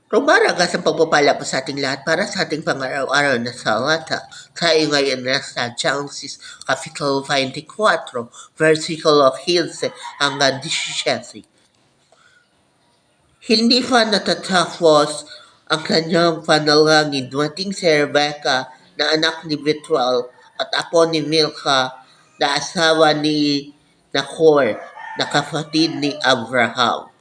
Rumaraga sa pagpapala po sa ating lahat para sa ating pang-araw-araw na salata. Tayo ngayon nasa Genesis Capitulo 24, versikulo 15 hanggang 17. Hindi pa natatapos ang kanyang panalangin dumating si Rebecca na anak ni Bethuel at apo ni Milka na asawa ni Nahor na kapatid ni Abraham.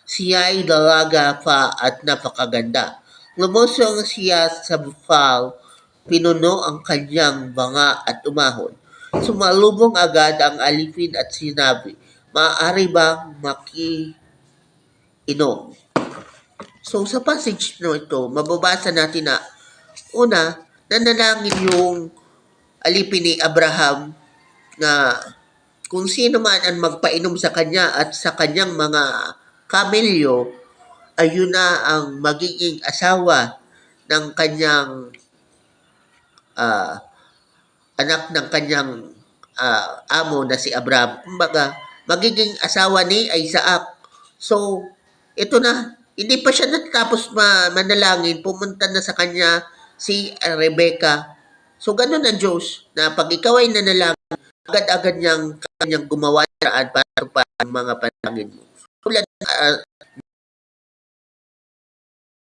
Siya ay dalaga pa at napakaganda. Lumusong siya sa bukal, pinuno ang kanyang banga at umahon. Sumalubong agad ang alipin at sinabi, "Maaari bang makiinom?" So sa passage no ito, mababasa natin na una, nanalangin yung alipin ni Abraham na kung sino man ang magpainom sa kanya at sa kanyang mga kamelyo, ayun na ang magiging asawa ng kanyang ah, anak ng kanyang amo na si Abraham. Kumbaga, magiging asawa ni Isaac. So, ito na, hindi pa siya natapos manalangin, pumunta na sa kanya si Rebecca. So, ganun ang Diyos, na pag ikaw ay nanalangin, agad-agad kanyang gumawa ng paraan para pa ang mga panalangin mo. Tulad